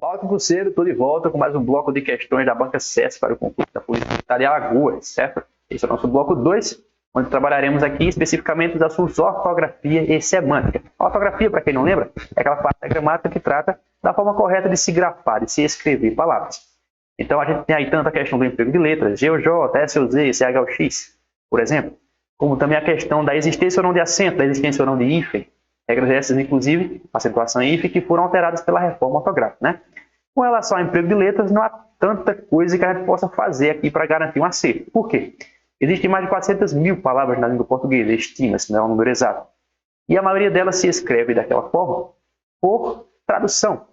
Fala concurseiro, estou de volta com mais um bloco de questões da Banca SESC para o concurso da Polícia Militar de Alagoas, certo? Esse é o nosso bloco 2, onde trabalharemos aqui especificamente os assuntos ortografia e semântica. A ortografia, para quem não lembra, é aquela parte da gramática que trata da forma correta de se grafar, de se escrever palavras. Então, a gente tem aí tanto a questão do emprego de letras, G ou J, S ou Z, CH ou X, por exemplo, como também a questão da existência ou não de acento, da existência ou não de hífen. Regras essas, inclusive, acentuação e hífen, que foram alteradas pela reforma ortográfica, né? Com relação ao emprego de letras, não há tanta coisa que a gente possa fazer aqui para garantir um acerto. Por quê? Existem mais de 400 mil palavras na língua portuguesa, estima-se, não é um número exato. E a maioria delas se escreve daquela forma por tradução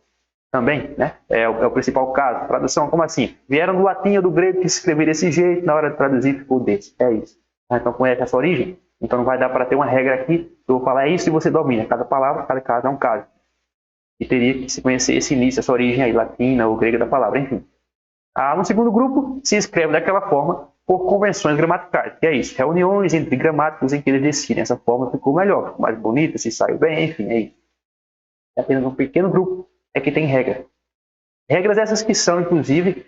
também, né? É o principal caso. Tradução, como assim? Vieram do latim ou do grego que se escreveu desse jeito, na hora de traduzir ficou desse. É isso. Então, conhece essa origem? Então, não vai dar para ter uma regra aqui. Eu vou falar isso e você domina. Cada palavra, cada caso é um caso. E teria que se conhecer esse início, essa origem aí, latina ou grega da palavra, enfim. No segundo grupo, se escreve daquela forma por convenções gramaticais, que é isso, reuniões entre gramáticos em que eles decidem. Essa forma ficou melhor, ficou mais bonita, se saiu bem, enfim, é isso. É apenas um pequeno grupo é que tem regra. Regras essas que são, inclusive,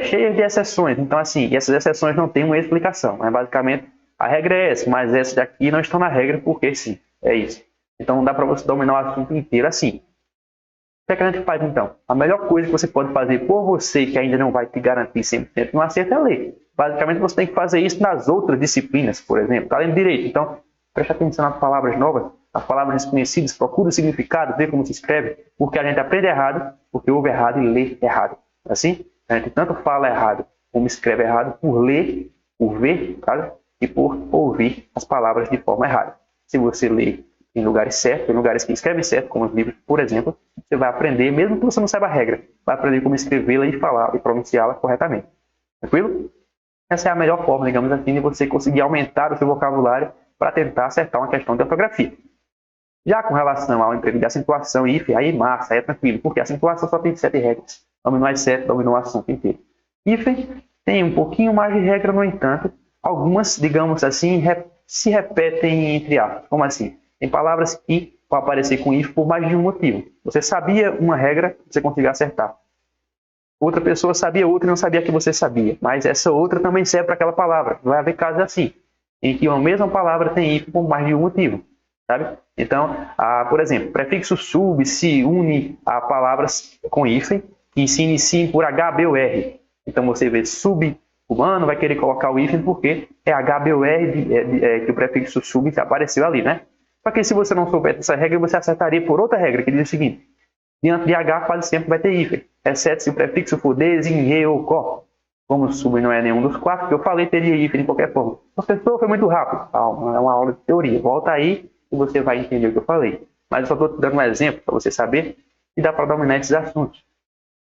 cheias de exceções. Então, assim, essas exceções não têm uma explicação. Né? Basicamente, a regra é essa, mas essas daqui não estão na regra porque sim, é isso. Então, não dá para você dominar o assunto inteiro assim. O que a gente faz, então? A melhor coisa que você pode fazer por você, que ainda não vai te garantir 100% no acerto, é ler. Basicamente, você tem que fazer isso nas outras disciplinas, por exemplo. Está lendo direito. Então, preste atenção nas palavras novas, as palavras desconhecidas, procura o significado, vê como se escreve, porque a gente aprende errado, porque ouve errado e lê errado. Assim, a gente tanto fala errado como escreve errado por ler, por ver, tá? E por ouvir as palavras de forma errada. Se você lê em lugares certos, em lugares que escrevem certo, como os livros, por exemplo, você vai aprender, mesmo que você não saiba a regra, vai aprender como escrevê-la e falar e pronunciá-la corretamente. Tranquilo? Essa é a melhor forma, digamos assim, de você conseguir aumentar o seu vocabulário para tentar acertar uma questão de ortografia. Já com relação ao emprego de acentuação e hífen, aí massa, aí é tranquilo, porque a acentuação só tem 7 regras. Dominou as 7, dominou o assunto inteiro. Hífen tem um pouquinho mais de regra, no entanto, algumas, digamos assim, se repetem entre aspas. Como assim? Tem palavras que vão aparecer com hífen por mais de um motivo. Você sabia uma regra, você conseguiu acertar. Outra pessoa sabia outra e não sabia que você sabia. Mas essa outra também serve para aquela palavra. Vai haver casos assim, em que uma mesma palavra tem hífen por mais de um motivo. Sabe? Então, por exemplo, prefixo sub se une a palavras com hífen que se iniciam por H, B ou R. Então, você vê sub-humano, vai querer colocar o hífen porque é H, B ou R que o prefixo sub apareceu ali, né? Só que se você não souber dessa regra, você acertaria por outra regra, que diz o seguinte: diante de H quase sempre vai ter hífen, exceto se o prefixo for des, in, re ou co. Como o sub não é nenhum dos 4 que eu falei, teria hífen de qualquer forma. Professor, foi muito rápido. Calma, é uma aula de teoria. Volta aí e você vai entender o que eu falei. Mas eu só estou dando um exemplo para você saber que dá para dominar esses assuntos.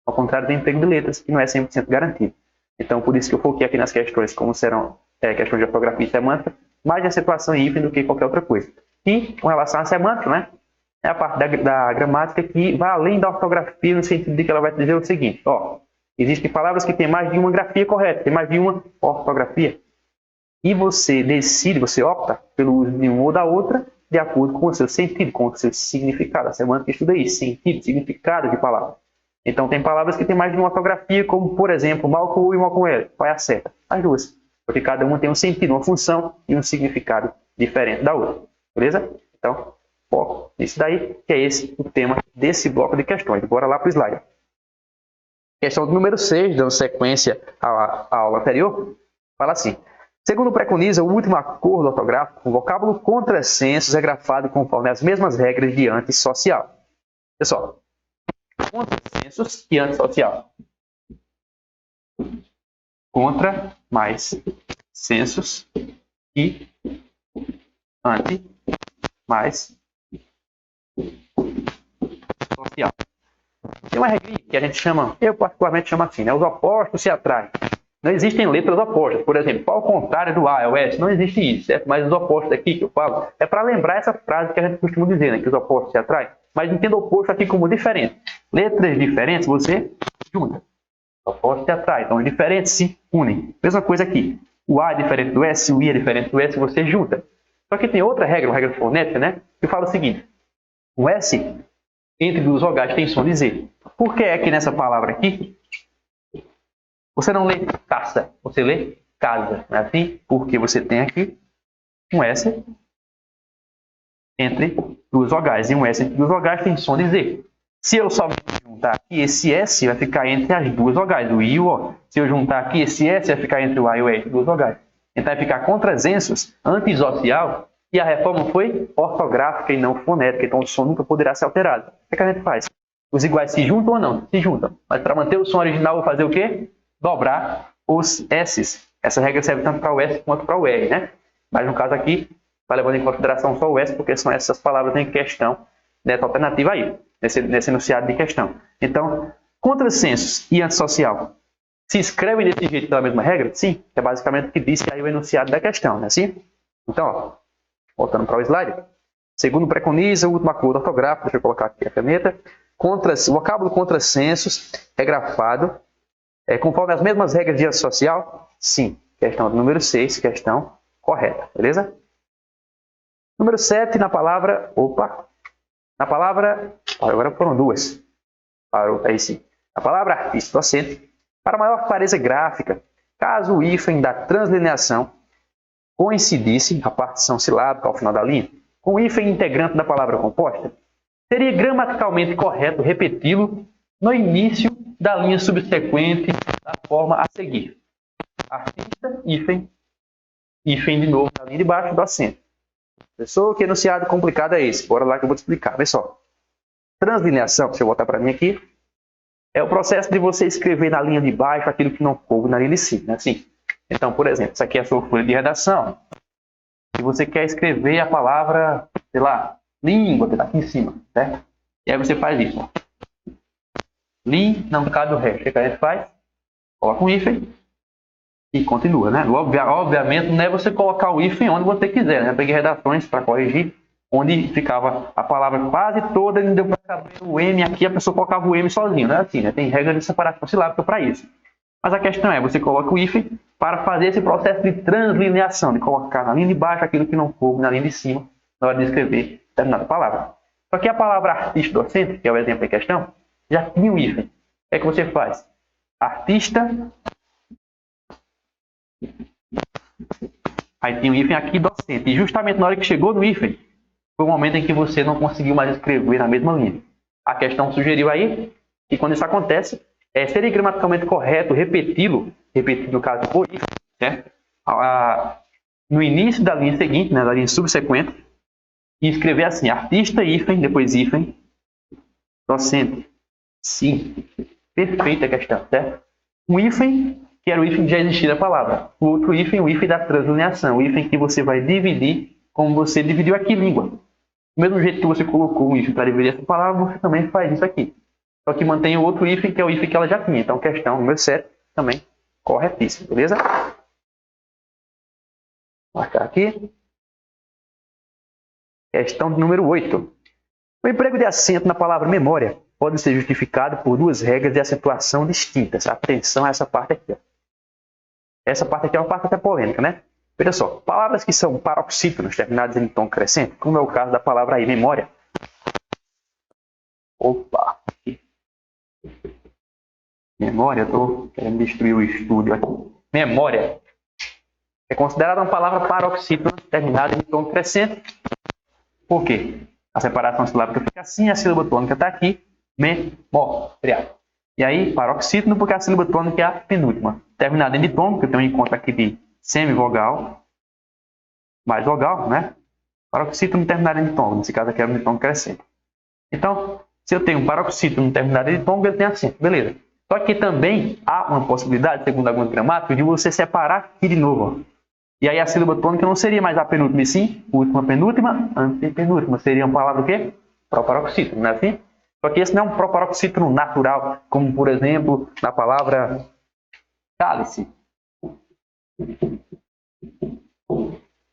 Ao contrário do emprego de letras, que não é 100% garantido. Então, por isso que eu foquei aqui nas questões, como serão questões de ortografia e semântica, mais de acentuação e hífen do que qualquer outra coisa. E, com relação à semântica, né, é a parte da gramática que vai além da ortografia, no sentido de que ela vai dizer o seguinte: existem palavras que têm mais de uma grafia correta, tem mais de uma ortografia. E você decide, você opta pelo uso de uma ou da outra, de acordo com o seu sentido, com o seu significado. A semântica estuda isso, sentido, significado de palavra. Então, tem palavras que têm mais de uma ortografia, como, por exemplo, mal com U e mal com L. Vai acerta? As duas. Porque cada uma tem um sentido, uma função e um significado diferente da outra. Beleza? Então, foco nisso daí, que é esse o tema desse bloco de questões. Bora lá para o slide. Questão número 6, dando sequência à aula anterior, fala assim: segundo preconiza o último acordo ortográfico, o vocábulo contrassensos é grafado conforme as mesmas regras de antissocial. Pessoal, contrassensos e antissocial. Contra mais sensos e anti mais social. Tem uma regra que a gente chama, eu particularmente chamo assim, né? Os opostos se atraem. Não existem letras opostas. Por exemplo, qual o contrário do A é o S? Não existe isso, certo? Mas os opostos aqui que eu falo é para lembrar essa frase que a gente costuma dizer, né? Que os opostos se atraem. Mas entenda o oposto aqui como diferente. Letras diferentes você junta. Os opostos se atraem. Então, os diferentes se unem. Mesma coisa aqui. O A é diferente do S, o I é diferente do S, você junta. Só que tem outra regra, uma regra fonética, né? Que fala o seguinte: o S entre duas vogais tem som de Z. Por que é que nessa palavra aqui você não lê caça, você lê casa, não é assim? Porque você tem aqui um S entre duas vogais, e um S entre duas vogais tem som de Z. Se eu só juntar aqui, esse S vai ficar entre as duas vogais, o I e o O. Se eu juntar aqui, esse S vai ficar entre o A e o E, duas vogais. Então vai ficar contrasensos, antisocial, e a reforma foi ortográfica e não fonética, então o som nunca poderá ser alterado. O que a gente faz? Os iguais se juntam ou não? Se juntam. Mas para manter o som original, eu vou fazer o quê? Dobrar os S's. Essa regra serve tanto para o S quanto para o R, né? Mas no caso aqui, está levando em consideração só o S, porque são essas palavras em questão nessa alternativa aí, nesse enunciado de questão. Então, contrassensos e antissocial se escrevem desse jeito pela mesma regra? Sim, que é basicamente o que disse aí o enunciado da questão, né? Assim? Então, ó, voltando para o slide. Segundo preconiza o último acordo ortográfico, deixa eu colocar aqui a caneta, o vocábulo contrassensos é grafado conforme as mesmas regras de antissocial? Sim. Questão número 6, questão correta, beleza? Número 7, na palavra... Na palavra... Agora foram duas. Parou, aí sim. A palavra artista, acento. Para maior clareza gráfica, caso o hífen da translineação coincidisse, a partição silábica ao final da linha, com o hífen integrante da palavra composta, seria gramaticalmente correto repeti-lo no início da linha subsequente da forma a seguir. Artista, hífen, hífen de novo na linha de baixo do acento. Professor, que enunciado complicado é esse? Bora lá que eu vou te explicar. Vê só. Translineação, deixa eu voltar para mim aqui, é o processo de você escrever na linha de baixo aquilo que não coube na linha de cima. Né? Assim. Então, por exemplo, isso aqui é a sua folha de redação. E você quer escrever a palavra, sei lá, língua, que está aqui em cima, certo? E aí você faz isso. Não cabe o resto. O que a gente faz? Coloca um hífen e continua, né? Obviamente, não é você colocar o hífen onde você quiser, né? Eu peguei redações para corrigir, onde ficava a palavra quase toda, e não deu para caber o M aqui, a pessoa colocava o M sozinho, não é assim, né? Tem regra de separação silábica para isso. Mas a questão é, você coloca o hífen para fazer esse processo de translineação, de colocar na linha de baixo aquilo que não coube na linha de cima, na hora de escrever determinada palavra. Só que a palavra artista docente, que é o exemplo em questão, já tinha o hífen. O que você faz? Artista... Aí tem o hífen aqui docente. E justamente na hora que chegou no hífen, foi o momento em que você não conseguiu mais escrever na mesma linha. A questão sugeriu aí que quando isso acontece, seria gramaticalmente correto repeti-lo, repetir no caso o hífen, certo? No início da linha seguinte, né, da linha subsequente, e escrever assim, artista, hífen, depois hífen, docente. Sim, perfeita a questão, certo? Um hífen, que era o hífen que já existia da palavra. O outro hífen, o hífen da translineação, o hífen que você vai dividir como você dividiu aqui língua. Do mesmo jeito que você colocou um hífen para dividir essa palavra, você também faz isso aqui. Só que mantém o outro hífen, que é o hífen que ela já tinha. Então, questão número 7, também corretíssimo, beleza? Vou marcar aqui. Questão número 8. O emprego de acento na palavra memória pode ser justificado por duas regras de acentuação distintas. Atenção a essa parte aqui. Ó. Essa parte aqui é uma parte até polêmica, né? Veja só, palavras que são paroxítonos terminadas em tom crescente, como é o caso da palavra aí, memória. Opa! Memória, eu estou querendo destruir o estúdio aqui. Memória é considerada uma palavra paroxítona terminada em tom crescente. Por quê? A separação silábica fica assim, a sílaba tônica está aqui, memória. E aí, paroxítono, porque a sílaba tônica é a penúltima. Terminada em ditom, que eu tenho em conta aqui de semivogal, mais vogal, né? Paroxítono terminado em ditom, nesse caso aqui é um ditom crescente. Então, se eu tenho um paroxítono terminado em ditom, ele tem acento, beleza. Só que também há uma possibilidade, segundo algumas gramáticas, de você separar aqui de novo. Ó. E aí a sílaba tônica não seria mais a penúltima, e sim, última, penúltima, antepenúltima. Seria uma palavra o quê? Proparoxítono, não é assim? Só que esse não é um proparoxítono natural, como, por exemplo, na palavra cálice.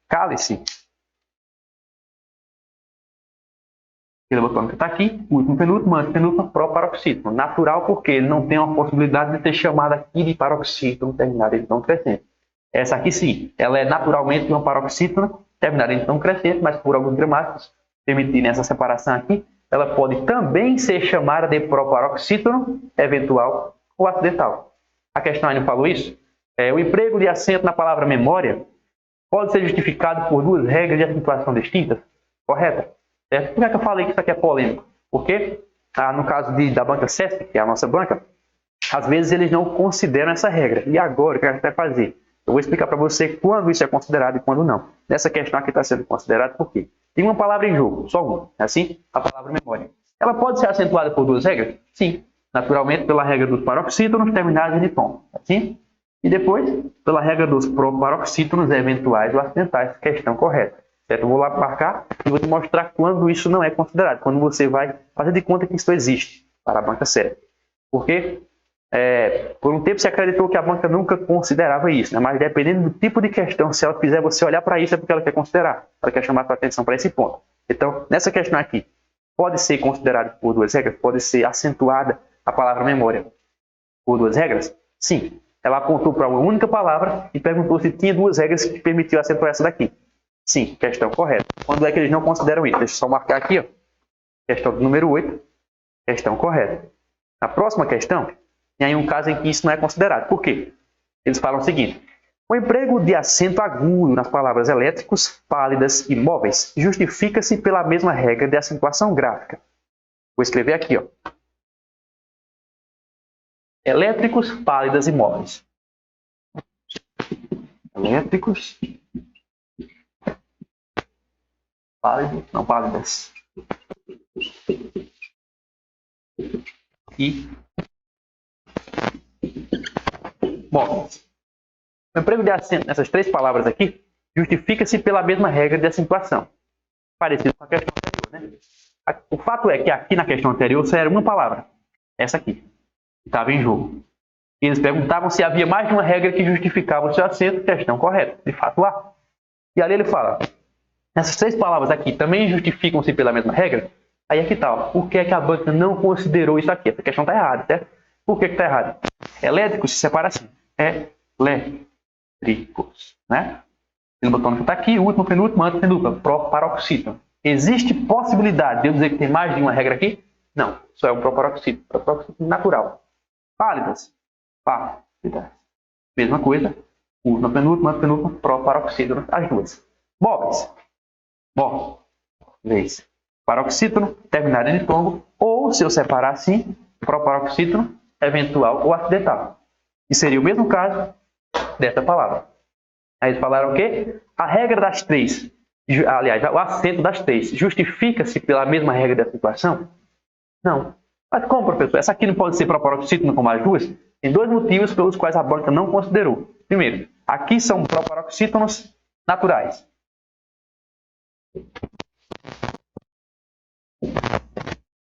Cálice. A sílaba tônica está aqui, último, penúltimo, antepenúltima, proparoxítono. Natural porque ele não tem uma possibilidade de ter chamado aqui de paroxítono terminado em tom crescente. Essa aqui sim, ela é naturalmente uma paroxítona terminada em tom crescente, mas por alguns gramáticos permitirem essa separação aqui, ela pode também ser chamada de proparoxítono eventual ou acidental. A questão aí não falou isso? O emprego de acento na palavra memória pode ser justificado por duas regras de acentuação distintas? Correto? Certo? Por que eu falei que isso aqui é polêmico? Porque, no caso da banca CESP, que é a nossa banca, às vezes eles não consideram essa regra. E agora, o que a gente vai fazer? Eu vou explicar para você quando isso é considerado e quando não. Nessa questão aqui está sendo considerado por quê? Tem uma palavra em jogo, só uma. É assim? A palavra memória. Ela pode ser acentuada por duas regras? Sim. Naturalmente, pela regra dos paroxítonos terminados em ditongo. Assim? E depois, pela regra dos paroxítonos eventuais ou acidentais. Questão correta. Certo? Eu vou lá marcar e vou te mostrar quando isso não é considerado. Quando você vai fazer de conta que isso existe para a banca CESP. Porque por um tempo se acreditou que a banca nunca considerava isso, né? Mas dependendo do tipo de questão, se ela fizer você olhar para isso, é porque ela quer considerar, ela quer chamar a sua atenção para esse ponto. Então, nessa questão aqui, pode ser considerado por duas regras? Pode ser acentuada a palavra memória por duas regras? Sim. Ela apontou para uma única palavra e perguntou se tinha duas regras que permitiam acentuar essa daqui. Sim, questão correta. Quando é que eles não consideram isso? Deixa eu só marcar aqui, ó. Questão número 8, questão correta. Na próxima questão, tem aí um caso em que isso não é considerado. Por quê? Eles falam o seguinte: o emprego de acento agudo nas palavras elétricos, pálidas e móveis justifica-se pela mesma regra de acentuação gráfica. Vou escrever aqui, ó. Elétricos, pálidas e móveis. Elétricos, pálidos, não pálidas. E móveis. O emprego de acento nessas três palavras aqui justifica-se pela mesma regra de acentuação. Parecido com a questão anterior, né? O fato é que aqui na questão anterior só era uma palavra. Essa aqui. Que estava em jogo. E eles perguntavam se havia mais de uma regra que justificava o seu acento. Questão correta. De fato há. E ali ele fala: essas três palavras aqui também justificam-se pela mesma regra? Aí aqui está. Por que é que a banca não considerou isso aqui? Essa questão está errada, certo? Por que está errada? Elétricos se separa assim. Elétricos, né? Esse botão que está aqui, o último, penúltimo, antepenúltimo, paroxítono. Existe possibilidade de eu dizer que tem mais de uma regra aqui? Não, só é um proparoxítono. Proparoxítono natural. Pálidas. Pálidas. Mesma coisa. Último, penúltimo, antepenúltimo, proparoxítono. As duas. Móveis. Móveis. Paroxítono, terminado em ditongo, ou, se eu separar assim, proparoxítono, eventual ou acidental. E seria o mesmo caso dessa palavra. Aí eles falaram o quê? A regra das três, aliás, o acento das três, justifica-se pela mesma regra da acentuação? Não. Mas como, professor? Essa aqui não pode ser proparoxítono como as duas? Tem dois motivos pelos quais a banca não considerou. Primeiro, aqui são proparoxítonos naturais.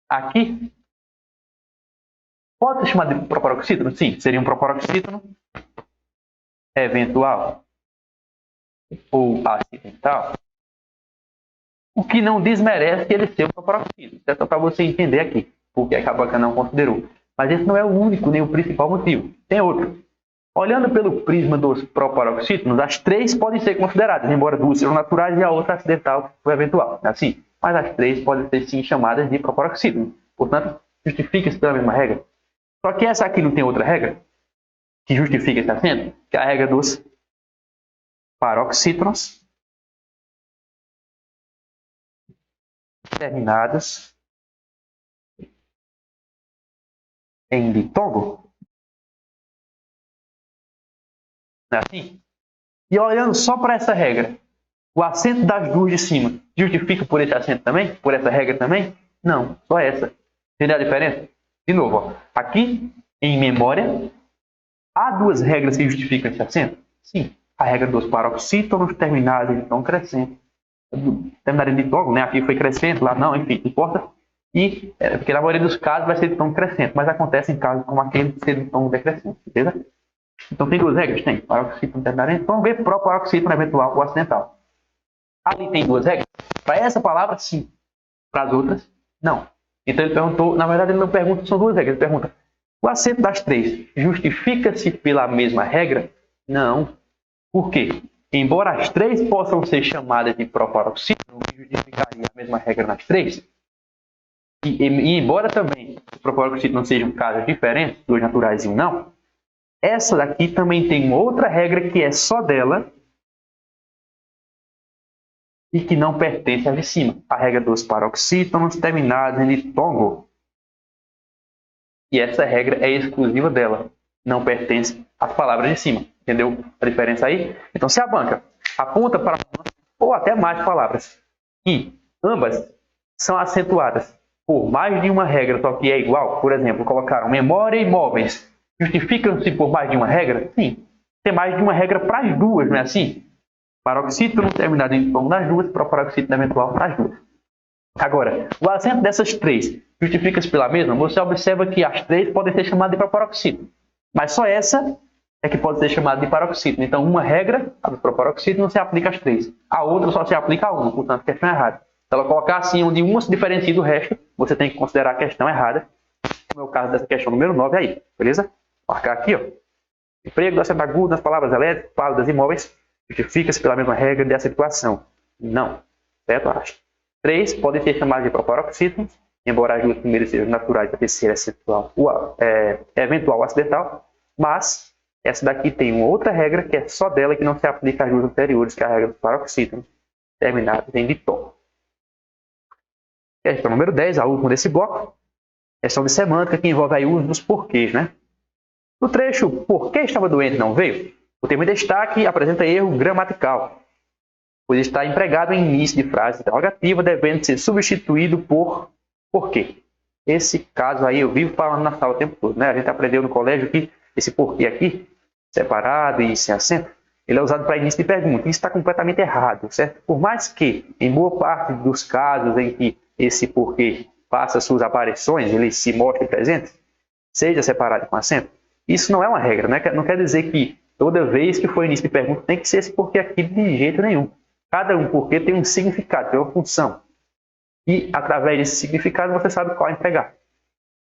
Aqui pode ser chamado de proparoxítono? Sim, seria um proparoxítono eventual ou acidental. O que não desmerece ele ser um proparoxítono. É só para você entender aqui porque a banca não considerou. Mas esse não é o único nem o principal motivo. Tem outro. Olhando pelo prisma dos proparoxítonos, as três podem ser consideradas, embora duas sejam naturais e a outra acidental ou eventual. É assim. Mas as três podem ser sim chamadas de proparoxítono. Portanto, justifica-se pela mesma regra. Só que essa aqui não tem outra regra que justifica esse acento, que é a regra dos paroxítonos terminados em ditongo. Não é assim? E olhando só para essa regra, o acento das duas de cima justifica por esse acento também? Por essa regra também? Não, só essa. Entendeu a diferença? De novo, ó. Aqui, em memória, há duas regras que justificam esse acento? Sim. A regra dos paroxítonos terminados em tom crescente. Terminados em ditongo, né? Aqui foi crescente, lá não, enfim, não importa. E, porque na maioria dos casos vai ser de tom crescente, mas acontece em casos como aquele de ser de tom decrescente, beleza? Então tem duas regras? Tem. Paroxítono terminado em ditongo e proparoxítono eventual ou acidental. Ali tem duas regras? Para essa palavra, sim. Para as outras, não. Então ele perguntou, na verdade ele não pergunta se são duas regras, ele pergunta: o acento das três justifica-se pela mesma regra? Não. Por quê? Embora as três possam ser chamadas de proparoxítono, que justificaria a mesma regra nas três, E embora também os proparoxítonos não sejam casos diferentes, dois naturais e um não, essa daqui também tem uma outra regra que é só dela e que não pertence à de cima. A regra dos paroxítonos terminados em ditongo. E essa regra é exclusiva dela. Não pertence às palavras de cima. Entendeu a diferença aí? Então, se a banca aponta para uma ou até mais palavras e ambas são acentuadas por mais de uma regra, só que é igual, por exemplo, colocaram memória e móveis, justificam-se por mais de uma regra? Sim. Tem mais de uma regra para as duas, não é assim? Paroxítono terminado em tom nas duas, proparoxítono eventual nas duas. Agora, o acento dessas três justifica-se pela mesma? Você observa que as três podem ser chamadas de proparoxítono, mas só essa é que pode ser chamada de paroxítono. Então, uma regra, a do proparoxítono, não se aplica às três. A outra só se aplica a uma, portanto, a questão é errada. Se ela colocar assim, onde uma se diferencia do resto, você tem que considerar a questão errada, como é o caso dessa questão número 9 aí, beleza? Marcar aqui, ó. Emprego do acento agudo nas palavras elétricas, pálidas e móveis justifica-se pela mesma regra de acentuação. Não. Certo? As três podem ser chamadas de proparoxítonos, embora as duas primeiras sejam naturais, a terceira acentual, eventual ou acidental, mas essa daqui tem uma outra regra que é só dela que não se aplica às duas anteriores, que é a regra dos paroxítonos, terminados em ditom. Questão número 10, a última desse bloco. Questão de semântica que envolve aí o uso dos porquês, né? No trecho por que estava doente não veio, o termo em destaque apresenta erro gramatical, pois está empregado em início de frase interrogativa, devendo ser substituído por porquê. Esse caso aí eu vivo falando na sala o tempo todo, né? A gente aprendeu no colégio que esse porquê aqui, separado e sem acento, ele é usado para início de pergunta. Isso está completamente errado, certo? Por mais que, em boa parte dos casos em que esse porquê faça suas aparições, ele se mostre presente, seja separado com acento, isso não é uma regra, né? Não quer dizer que toda vez que for início de pergunta tem que ser esse porquê aqui de jeito nenhum. Cada um porquê tem um significado, tem uma função. E através desse significado você sabe qual empregar.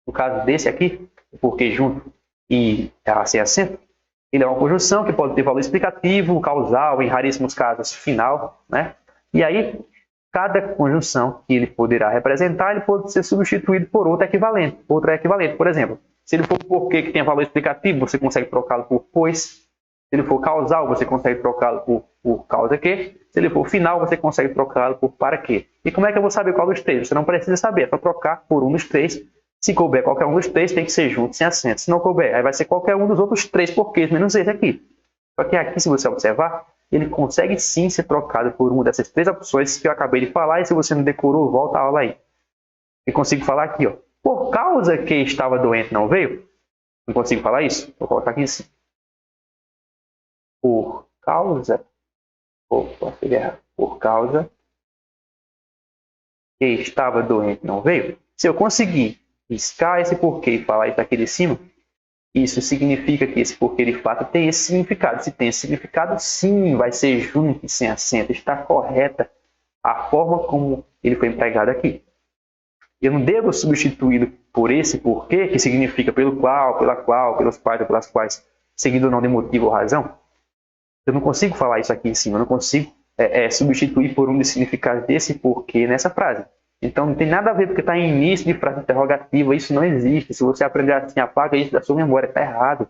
No caso desse aqui, o porquê junto e sem acento, ele é uma conjunção que pode ter valor explicativo, causal, em raríssimos casos final, né? E aí, cada conjunção que ele poderá representar, ele pode ser substituído por outra equivalente. Outra equivalente, por exemplo, se ele for porquê que tem valor explicativo, você consegue trocá-lo por pois. Se ele for causal, você consegue trocá-lo por causa que. Se ele for final, você consegue trocá-lo por para quê. E como é que eu vou saber qual dos três? Você não precisa saber, é só trocar por um dos três. Se couber qualquer um dos três, tem que ser junto, sem acento. Se não couber, aí vai ser qualquer um dos outros três porquês, menos esse aqui. Só que aqui, se você observar, ele consegue sim ser trocado por uma dessas três opções que eu acabei de falar. E se você não decorou, volta a aula aí. Eu consigo falar aqui, ó. Por causa que estava doente, não veio? Não consigo falar isso? Vou colocar aqui assim. Por causa... Opa, fiz errado. Por causa que estava doente, não veio? Se eu conseguir riscar esse porquê e falar isso aqui de cima, isso significa que esse porquê de fato tem esse significado. Se tem esse significado, sim, vai ser junto e sem acento. Está correta a forma como ele foi empregado aqui. Eu não devo substituí-lo por esse porquê, que significa pelo qual, pela qual, pelos quais ou pelas quais, seguido ou não de motivo ou razão. Eu não consigo falar isso aqui em cima, eu não consigo substituir por um dos significados desse porquê nessa frase. Então não tem nada a ver porque está em início de frase interrogativa, isso não existe. Se você aprender assim, apaga isso da sua memória, está errado.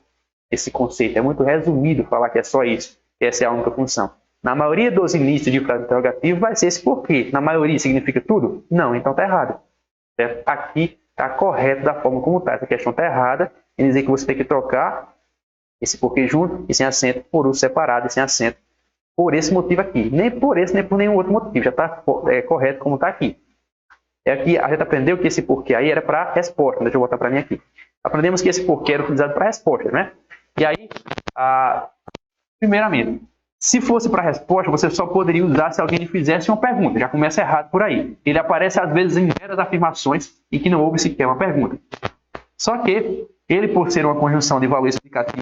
Esse conceito é muito resumido falar que é só isso, que essa é a única função. Na maioria dos inícios de frase interrogativa vai ser esse porquê. Na maioria significa tudo? Não, então está errado. Certo? Aqui está correto da forma como está. Essa questão está errada em dizer que você tem que trocar esse porquê junto e sem acento por uso separado e sem acento por esse motivo aqui. Nem por esse, nem por nenhum outro motivo. Já está correto como está aqui. Aqui a gente aprendeu que esse porquê aí era para resposta. Deixa eu botar para mim aqui. Aprendemos que esse porquê era utilizado para resposta, né? E aí, primeiramente, se fosse para resposta, você só poderia usar se alguém lhe fizesse uma pergunta. Já começa errado por aí. Ele aparece às vezes em meras afirmações e que não houve sequer uma pergunta. Só que ele, por ser uma conjunção de valor explicativo,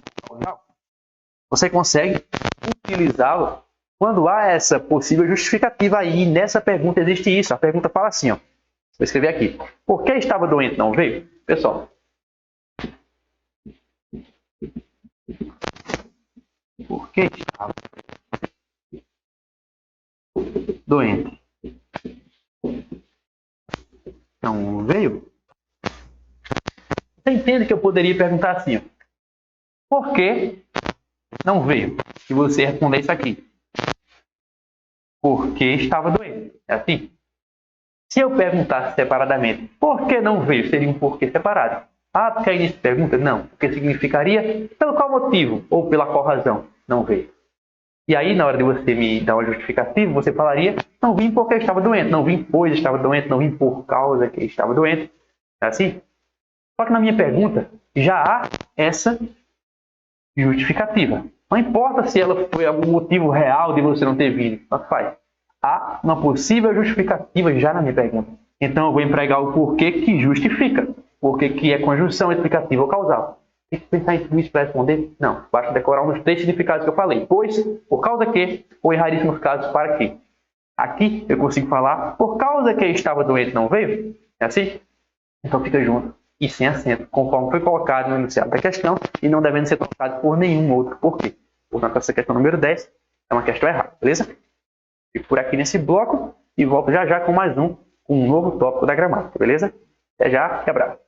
você consegue utilizá-lo quando há essa possível justificativa aí. Nessa pergunta existe isso. A pergunta fala assim, ó. Vou escrever aqui. Por que estava doente não veio? Pessoal. Por que estava doente não veio. Você entende que eu poderia perguntar assim, ó, por que não veio? E você responder isso aqui. Porque estava doente. É assim. Se eu perguntasse separadamente, por que não veio? Seria um porquê separado. Ah, porque aí se pergunta? Não. Porque significaria pelo qual motivo ou pela qual razão não veio. E aí, na hora de você me dar uma justificativa, você falaria, não vim porque estava doente, não vim pois estava doente, não vim por causa que estava doente. É assim? Só que na minha pergunta já há essa justificativa. Não importa se ela foi algum motivo real de você não ter vindo. Mas faz. Há uma possível justificativa já na minha pergunta. Então eu vou empregar o porquê que justifica. Porquê que é conjunção explicativa ou causal. Tem que pensar em tudo isso para responder? Não. Basta decorar um dos 3 significados que eu falei. Pois, por causa que, ou em raríssimos casos, para quê. Aqui eu consigo falar por causa que estava doente não veio. É assim? Então fica junto e sem acento, conforme foi colocado no enunciado da questão e não devendo ser trocado por nenhum outro porquê. Portanto, essa questão número 10 é uma questão errada, beleza? Fico por aqui nesse bloco e volto já já com mais um novo tópico da gramática, beleza? Até já, que abraço.